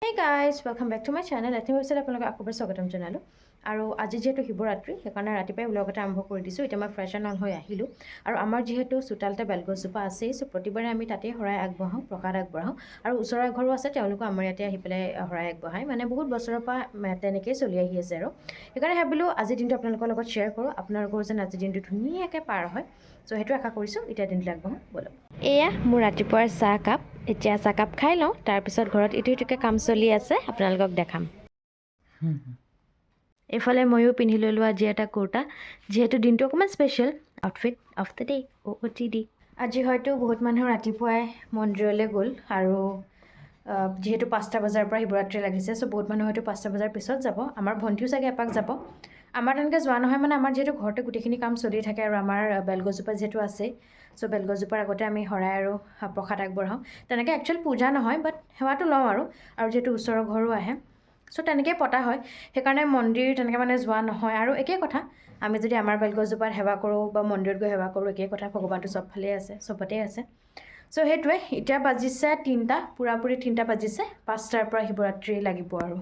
Hey guys, welcome back to my channel. I think we said আপোনালোকক আকৌ স্বাগতম জনালোঁ আৰু আজি যেহেতু শিৱৰাত্ৰি সেইকাৰণে ৰাতিপুৱাই ব্লগ এটা আৰম্ভ কৰি দিছোঁ। এতিয়া মই ফ্ৰেছ এণ্ড অল হৈ আহিলোঁ আৰু আমাৰ যিহেতু চোতালতে বেলগছজোপা আছেই, চ' প্ৰতিবাৰে আমি তাতেই শৰাই আগবঢ়াওঁ, প্ৰসাদ আগবঢ়াওঁ আৰু ওচৰৰ ঘৰো আছে, তেওঁলোকো আমাৰ ইয়াতে আহি পেলাই শৰাই আগবঢ়ায়। মানে বহুত বছৰৰ পৰা তেনেকৈয়ে চলি আহি আছে আৰু সেইকাৰণে ভাবিলোঁ আজিৰ দিনটো আপোনালোকৰ লগত শ্বেয়াৰ কৰোঁ, আপোনালোকৰ যেন আজিৰ দিনটো ধুনীয়াকৈ পাৰ হয়। চ' সেইটো আশা কৰিছোঁ। এতিয়া দিনটো আগবঢ়াওঁ ব'লক। এয়া মোৰ ৰাতিপুৱাৰ চাহকাপ। এতিয়া চাহকাপ খাই লওঁ, তাৰপিছত ঘৰত ইটো সিটোকৈ কাম চলি আছে, আপোনালোকক দেখাম। এইফালে ময়ো পিন্ধি ল'লোঁ আজি এটা কুৰ্তা, যিহেতু দিনটো অকণমান special. Outfit of the day OOTD। আজি হয়তো বহুত মানুহ ৰাতিপুৱাই মন্দিৰলৈ গ'ল আৰু যিহেতু 5টা বজাৰ পৰা শিৱৰাত্ৰি লাগিছে, চ' বহুত মানুহ হয়তো 5টা বজাৰ পিছত যাব। আমাৰ ভণ্টিও চাগে এপাক যাব। আমাৰ তেনেকৈ যোৱা নহয়, মানে আমাৰ যিহেতু ঘৰতে গোটেইখিনি কাম চলি থাকে আৰু আমাৰ বেলগছজোপা যিহেতু আছেই, চ' বেলগছজোপাৰ আগতে আমি শৰাই আৰু প্ৰসাদ আগবঢ়াওঁ। তেনেকৈ একচুৱেল পূজা নহয়, বাট সেৱাটো লওঁ আৰু যিহেতু ওচৰৰ ঘৰো আহে, চ' তেনেকৈ পতা হয়। সেইকাৰণে মন্দিৰ তেনেকৈ মানে যোৱা নহয়। আৰু একেই কথা, আমি যদি আমাৰ বেলগছজোপাত সেৱা কৰোঁ বা মন্দিৰত গৈ সেৱা কৰোঁ, একেই কথা, ভগৱানটো চবফালেই আছে, চবতেই আছে। চ' সেইটোৱে। এতিয়া বাজিছে 3টা, পূৰাপূৰি 3টা বাজিছে। 5টাৰ পৰা শিৱৰাত্ৰি লাগিব আৰু।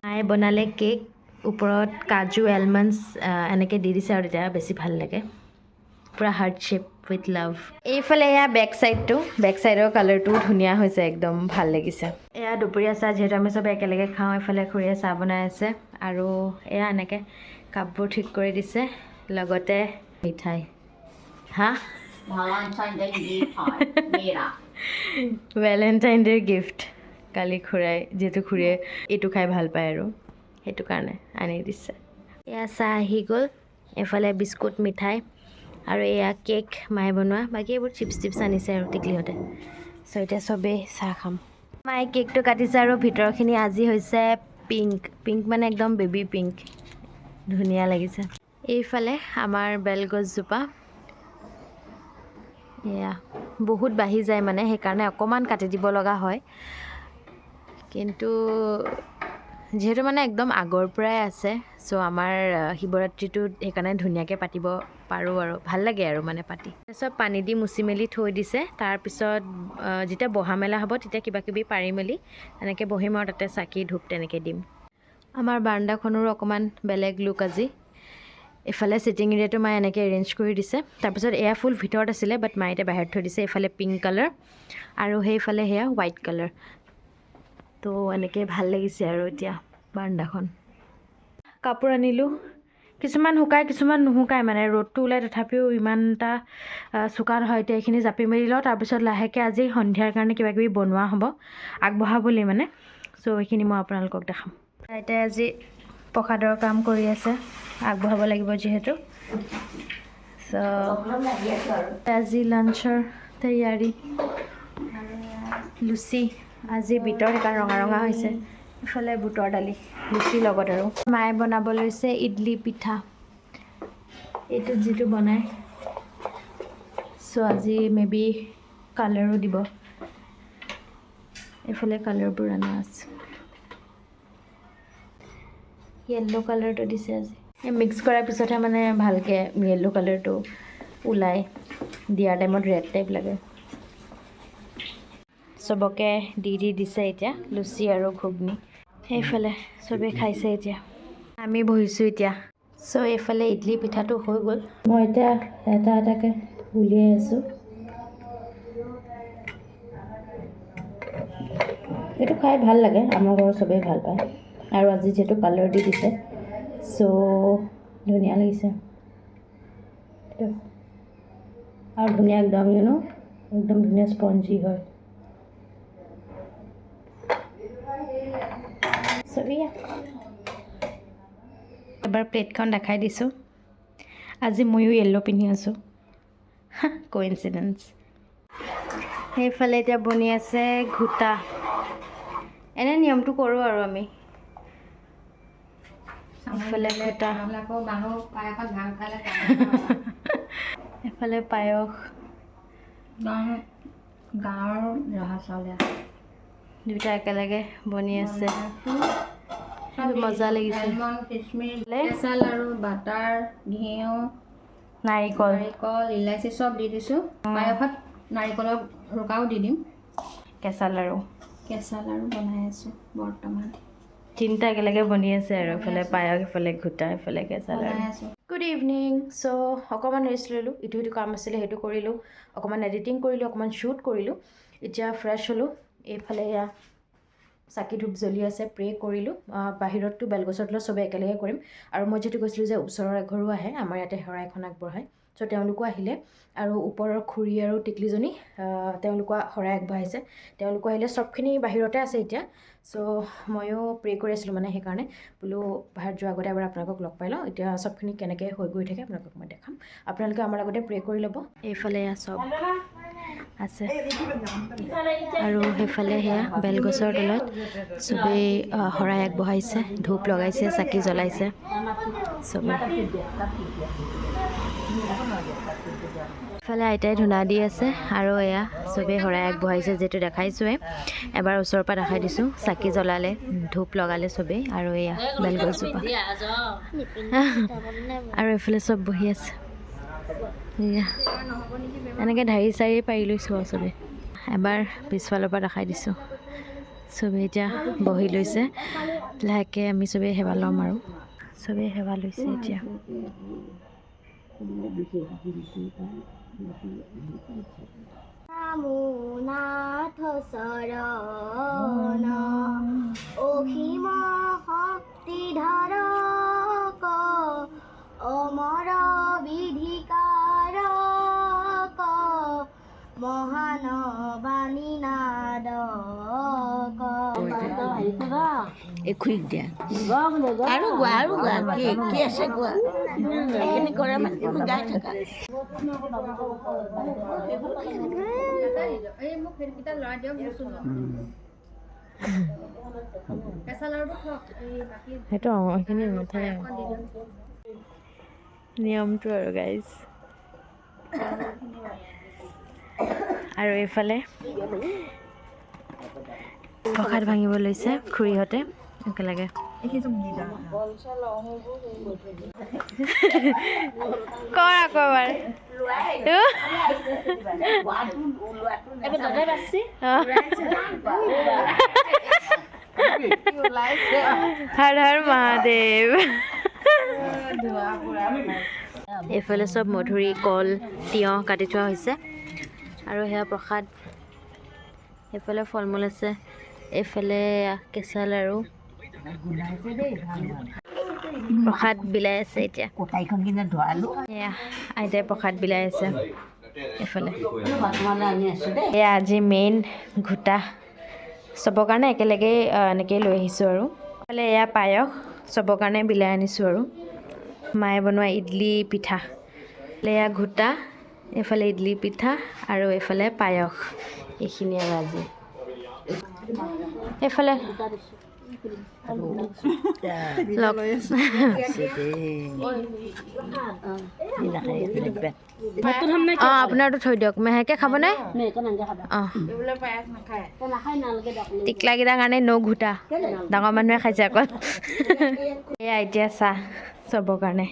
মায়ে বনালে কেক, ওপৰত কাজু এলমণ্ডছ এনেকৈ দি দিছে আৰু তেতিয়া বেছি ভাল লাগে। পূৰা হাৰ্ট শ্বেপ উইথ লাভ। এইফালে এয়া বেক চাইডৰ কালাৰটোও ধুনীয়া হৈছে, একদম ভাল লাগিছে। এয়া দুপৰীয়া চাহ, যিহেতু আমি চবে একেলগে খাওঁ। এইফালে খুৰীয়ে চাহ বনাই আছে আৰু এয়া এনেকৈ কাপবোৰ ঠিক কৰি দিছে, লগতে মিঠাই। হা, ভেলেণ্টাইন ডেৰ গিফ্ট কালি খুৰাই, যিহেতু খুৰীয়ে এইটো খাই ভাল পায় আৰু সেইটো কাৰণে আনি দিছে। এয়া চাহ আহি গ'ল, এইফালে বিস্কুট, মিঠাই আৰু এয়া কেক মায়ে বনোৱা। বাকী এইবোৰ চিপছ আনিছে আৰু টিকলিহঁতে। চ' এতিয়া চবেই চাহ খাম। মায়ে কেকটো কাটিছে আৰু ভিতৰখিনি আজি হৈছে পিংক মানে একদম বেবী পিংক, ধুনীয়া লাগিছে। এইফালে আমাৰ বেলগছজোপা এয়া বহুত বাঢ়ি যায়, মানে সেইকাৰণে অকণমান কাটি দিব লগা হয়। কিন্তু যিহেতু মানে একদম আগৰ পৰাই আছে, চ' আমাৰ শিৱৰাত্ৰিটো সেইকাৰণে ধুনীয়াকৈ পাতিব পাৰোঁ আৰু ভাল লাগে আৰু মানে পাতি। চব পানী দি মুচি মেলি থৈ দিছে। তাৰপিছত যেতিয়া বহা মেলা হ'ব, তেতিয়া কিবাকিবি পাৰি মেলি এনেকৈ বহিম আৰু তাতে চাকি ধূপ তেনেকৈ দিম। আমাৰ বাৰাণ্ডাখনৰো অকণমান বেলেগ লুক আজি। এইফালে ছিটিং এৰিয়াটো মায়ে এনেকৈ এৰেঞ্জ কৰি দিছে। তাৰপিছত এয়া ফুল ভিতৰত আছিলে, বাট মায়ে এতিয়া বাহিৰত থৈ দিছে। এইফালে পিংক কালাৰ আৰু সেইফালে সেয়া হোৱাইট কালাৰ। তো এনেকৈ ভাল লাগিছে আৰু এতিয়া বাৰাণ্ডাখন। কাপোৰ আনিলোঁ, কিছুমান শুকায় কিছুমান নুশুকায়, মানে ৰ'দটো ওলাই তথাপিও ইমান এটা চোকা নহয়। এতিয়া এইখিনি জাপি মেলি লওঁ, তাৰপিছত লাহেকৈ আজি সন্ধিয়াৰ কাৰণে কিবাকিবি বনোৱা হ'ব আগবঢ়া বুলি মানে। চ' এইখিনি মই আপোনালোকক দেখাম। আইতাই আজি প্ৰসাদৰ কাম কৰি আছে, আগবঢ়াব লাগিব যিহেতু। চ' আজি লাঞ্চৰ তৈয়াৰী। লুচি আজি বিটৰ, সেইকাৰণে ৰঙা ৰঙা হৈছে। ইফালে বুটৰ দালি, লুচিৰ লগত। আৰু মায়ে বনাব লৈছে ইডলি পিঠা, এইটো যিটো বনায়। চ' আজি মে বি কালাৰো দিব, এইফালে কালাৰবোৰ আনা আছে। য়েল্ল' কালাৰটো দিছে আজি। মিক্স কৰাৰ পিছতহে মানে ভালকৈ য়েল্ল' কালাৰটো ওলায়, দিয়াৰ টাইমত ৰেড টাইপ লাগে। চবকে দি দিছে এতিয়া লুচি আৰু ঘুগনি। সেইফালে চবেই খাইছে, এতিয়া আমি বহিছোঁ এতিয়া। চ' এইফালে ইডলি পিঠাটো হৈ গ'ল, মই এতিয়া এটা এটাকৈ উলিয়াই আছোঁ। এইটো খাই ভাল লাগে, আমাৰ ঘৰত চবেই ভাল পায়। আৰু আজি যিহেতু কালাৰ দি দিছে, চ' ধুনীয়া লাগিছে আৰু ধুনীয়া একদম একদম ধুনীয়া স্পঞ্জি হয়। এবাৰ প্লেটখন দেখাই দিছোঁ। আজি ময়ো য়েল্ল' পিন্ধি আছোঁ, কোইনচিডেঞ্চ। সেইফালে এতিয়া বনি আছে ঘোটা। এনে নিয়মটো কৰোঁ আৰু আমি। এইফালে ঘোটা, এফালে পায়স, গাঁৱৰ জহা চাউলীয়া দুটা একেলগে বনি আছে, মজা লাগিছে। কেঁচাল আৰু বাটাৰ, ঘিউ, নাৰিকল, ইলাচি চব দি দিছোঁ। পায়সত নাৰিকলৰ ৰুকাও দি দিম। কেঁচা লাড়ু কেঁচা লাড়ু বনাই আছোঁ বৰ্তমান তিনিটা একেলগে বনি আছে আৰু এফালে পায়স এফালে ঘোটা এফালে কেঁচা বনাই লাড়ু আছোঁ গুড ইভিনিং চ' অকণমান ৰেষ্ট ল'লোঁ ইটো সিটো কাম আছিলে সেইটো কৰিলোঁ অকণমান এডিটিং কৰিলোঁ অকণমান শ্বুট কৰিলোঁ এতিয়া ফ্ৰেছ হ'লোঁ এইফালে এয়া চাকি ধূপ জ্বলি আছে প্ৰে কৰিলোঁ বাহিৰততো বেলগছৰ তলত চবে একেলগে কৰিম আৰু মই যিহেতু কৈছিলোঁ যে ওচৰৰ এঘৰো আহে আমাৰ ইয়াতে সেৱা এখন আগবঢ়ায় চ' তেওঁলোকো আহিলে আৰু ওপৰৰ খুৰী আৰু টিকলিজনী তেওঁলোকৰ শৰাই আগবঢ়াইছে তেওঁলোকো আহিলে চবখিনি বাহিৰতে আছে এতিয়া চ' ময়ো প্ৰে কৰি আছিলোঁ মানে সেইকাৰণে বোলো বাহিৰত যোৱাৰ আগতে এবাৰ আপোনালোকক লগ পাই লওঁ এতিয়া চবখিনি কেনেকৈ হৈ গৈ থাকে আপোনালোকক মই দেখাম আপোনালোকে আমাৰ লগতে প্ৰে কৰি ল'ব এইফালে চব আছে আৰু সেইফালে সেয়া বেলগছৰ তলত চবেই শৰাই আগবঢ়াইছে ধূপ লগাইছে চাকি জ্বলাইছে চবেই ইফালে আইতাই ধূনা দি আছে আৰু এয়া চবেই শৰাই আগবঢ়াইছে যিহেতু দেখাইছোঁৱে এবাৰ ওচৰৰ পৰা দেখাই দিছোঁ চাকি জ্বলালে ধূপ লগালে চবেই আৰু এয়া বেলগছজোপা আৰু এইফালে চব বহি আছে এয়া এনেকৈ ঢাৰি চাৰি পাৰি লৈছোঁ আৰু চবেই এবাৰ পিছফালৰ পৰা দেখাই দিছোঁ চবেই এতিয়া বহি লৈছে লাহেকৈ আমি চবেই সেৱা ল'ম আৰু চবেই সেৱা লৈছে এতিয়া নাথ শৰণ অসীম শক্তিধৰ অমৰ বিধিকাৰক মহানবাণী নাদক খুইক দিয়া আৰু গোৱা কি আছে গোৱা এইখিনি কৰা মানে গাই থাকা সেইটো সেইখিনি নুঠাই নিয়মটো আৰু গাইজ আৰু এইফালে প্ৰসাদ ভাঙিব লৈছে খুৰীহঁতে একেলগে কৰ আকৌ এবাৰ হৰ হৰ মহাদেৱ এইফালে চব মধুৰি কল তিয়ঁহ কাটি থোৱা হৈছে আৰু সেয়া প্ৰসাদ এইফালে ফল মূল আছে এইফালে কেঁচা লাড়ু প্ৰসাদ বিলাই আছে এতিয়া কোটাইখন কিনে ধৰালোঁ এয়া আইতাই প্ৰসাদ বিলাই আছে এইফালে আনি আছোঁ দেই এয়া আজি মেইন ঘোটা চবৰ কাৰণে একেলগেই এনেকৈয়ে লৈ আহিছোঁ আৰু এইফালে এয়া পায়স চবৰ কাৰণে বিলাই আনিছোঁ আৰু মায়ে বনোৱা ইডলি পিঠা এয়া ঘোটা এইফালে ইডলি পিঠা আৰু এইফালে পায়স এইখিনি আৰু আজি এইফালে অঁ আপোনাৰতো থৈ দিয়ক মেহেকে খাবনে অঁ টিকলাকেইটাৰ কাৰণে নৌ ঘোটা ডাঙৰ মানুহে খাইছে অকল এয়া এতিয়া চাহ চবৰ কাৰণে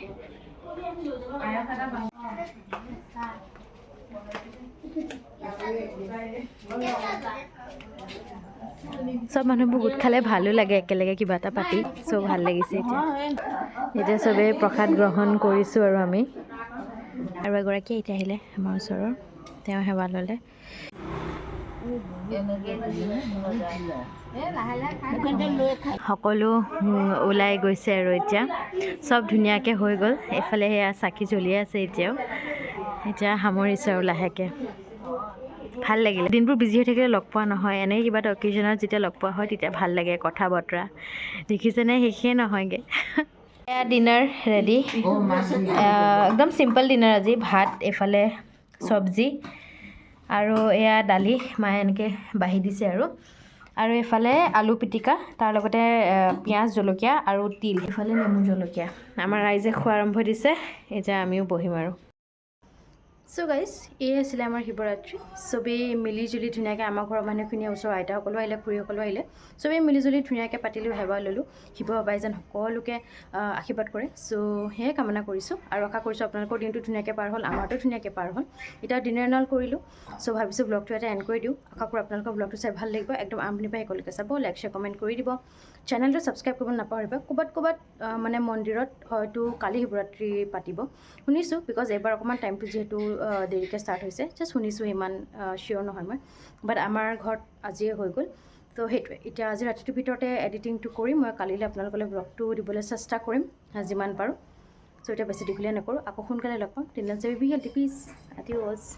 চব মানুহবোৰ গোট খালে ভালো লাগে একেলগে কিবা এটা পাতি চব ভাল লাগিছে এতিয়া চবেই প্ৰসাদ গ্ৰহণ কৰিছোঁ আৰু আমি আৰু এগৰাকী এতিয়া আহিলে আমাৰ ওচৰৰ তেওঁ সেৱা ল'লে সকলো ওলাই গৈছে আৰু এতিয়া চব ধুনীয়াকৈ হৈ গ'ল এইফালে সেয়া চাকি জ্বলি আছে এতিয়া সামৰিছোঁ আৰু লাহেকৈ ভাল লাগিলে দিনবোৰ বিজি হৈ থাকিলে লগ পোৱা নহয় এনেই কিবা এটা অকেজনত যেতিয়া লগ পোৱা হয় তেতিয়া ভাল লাগে কথা বতৰা দেখিছেনে শেষেই নহয়গৈ এয়া ডিনাৰ ৰেডি একদম চিম্পল ডিনাৰ আজি ভাত এইফালে চব্জি আৰু এয়া দালি মায়ে এনেকৈ বাঢ়ি দিছে আৰু এইফালে আলু পিটিকা তাৰ লগতে পিঁয়াজ জলকীয়া আৰু তিল এইফালে নেমু জলকীয়া আমাৰ ৰাইজে খোৱা আৰম্ভ দিছে এতিয়া আমিও বহিম আৰু চ' গাইজ এই আছিলে আমাৰ শিৱৰাত্ৰি চবেই মিলিজুলি ধুনীয়াকৈ আমাৰ ঘৰৰ মানুহখিনিয়ে ওচৰৰ আইতাসকলো আহিলে খুৰীসকলো আহিলে চবেই মিলিজুলি ধুনীয়াকৈ পাতিলোঁ সেৱা ল'লোঁ শিৱ বাবাই যেন সকলোকে আশীৰ্বাদ কৰে চ' সেয়াই কামনা কৰিছোঁ আৰু আশা কৰিছোঁ আপোনালোকৰ দিনটো ধুনীয়াকৈ পাৰ হ'ল আমাৰতো ধুনীয়াকৈ পাৰ হ'ল এতিয়া ডিনাৰ নাল কৰিলোঁ চ' ভাবিছোঁ ব্লগটো এটা এণ্ড কৰি দিওঁ আশা কৰোঁ আপোনালোকৰ ব্লগটো চাই ভাল লাগিব একদম আৰম্ভণিৰ পৰা শেষলৈকে চাব লাইক শ্বেয়াৰ কমেণ্ট কৰি দিব চেনেলটো ছাবস্ক্ৰাইব কৰিব নাপাহৰিব ক'ৰবাত মানে মন্দিৰত হয়তো কালি শিৱৰাত্ৰি পাতিব শুনিছোঁ বিকজ এইবাৰ অকণমান টাইমটো যিহেতু দেৰিকৈ ষ্টাৰ্ট হৈছে জাষ্ট শুনিছোঁ ইমান চিয়'ৰ নহয় মই বাট আমাৰ ঘৰত আজিয়ে হৈ গ'ল তো সেইটোৱে এতিয়া আজি ৰাতিটোৰ ভিতৰতে এডিটিংটো কৰি মই কালিলৈ আপোনালোকলৈ ব্লগটো দিবলৈ চেষ্টা কৰিম যিমান পাৰোঁ চ' এতিয়া বেছি দীঘলীয়া নকৰোঁ আকৌ সোনকালে লগ পাম টিল দেন বি হেল্ডি পিছ আদি ৱাজ